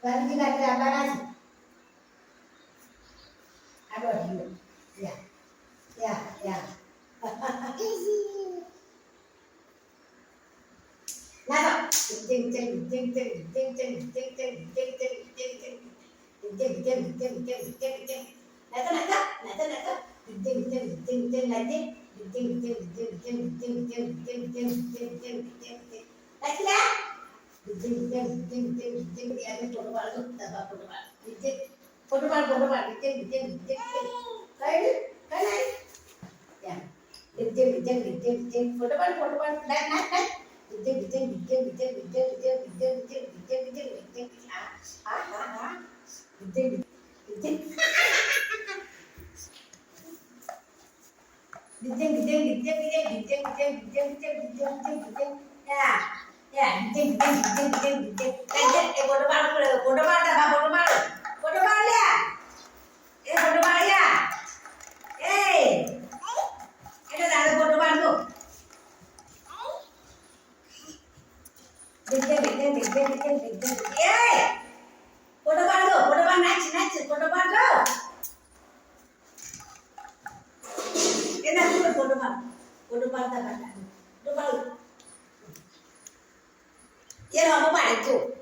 Ganti ganti apa lagi? Aduh, dulu. Ya, ya, ya. Nah, jeng jeng jeng jeng jeng jeng jeng jeng jeng jeng jeng jeng jeng jeng jeng jeng jeng jeng jeng. Nata nata nata nata. Jeng jeng jeng jeng lagi. Jeng jeng jeng jeng jeng jeng jeng jeng jeng jeng jeng jeng. Lagi lah. Jeng jeng jeng jeng jeng. Dia ada foto baru, tambah foto baru. Jeng foto baru. Jeng jeng jeng jeng. Kayak kayak. Ya. Jeng jeng jeng jeng jeng. Foto baru. Nah nah nah. Jeng jeng jeng jeng jeng jeng jeng jeng jeng jeng jeng jeng. Ah. Jeng jeng. Jeng jeng jeng jeng jeng jeng jeng jeng jeng jeng jeng. Ya. Ya, jeng jeng jeng jeng jeng. Jeng foto baru. Foto baru tambah foto baru. Foto baru ya. Foto baru ya. Itu ada foto baru. Jeng jeng jeng jeng jeng jeng. Foto baru naik, foto baru. Kita dulu foto baru tambah. Foto baru. Ya, apa itu?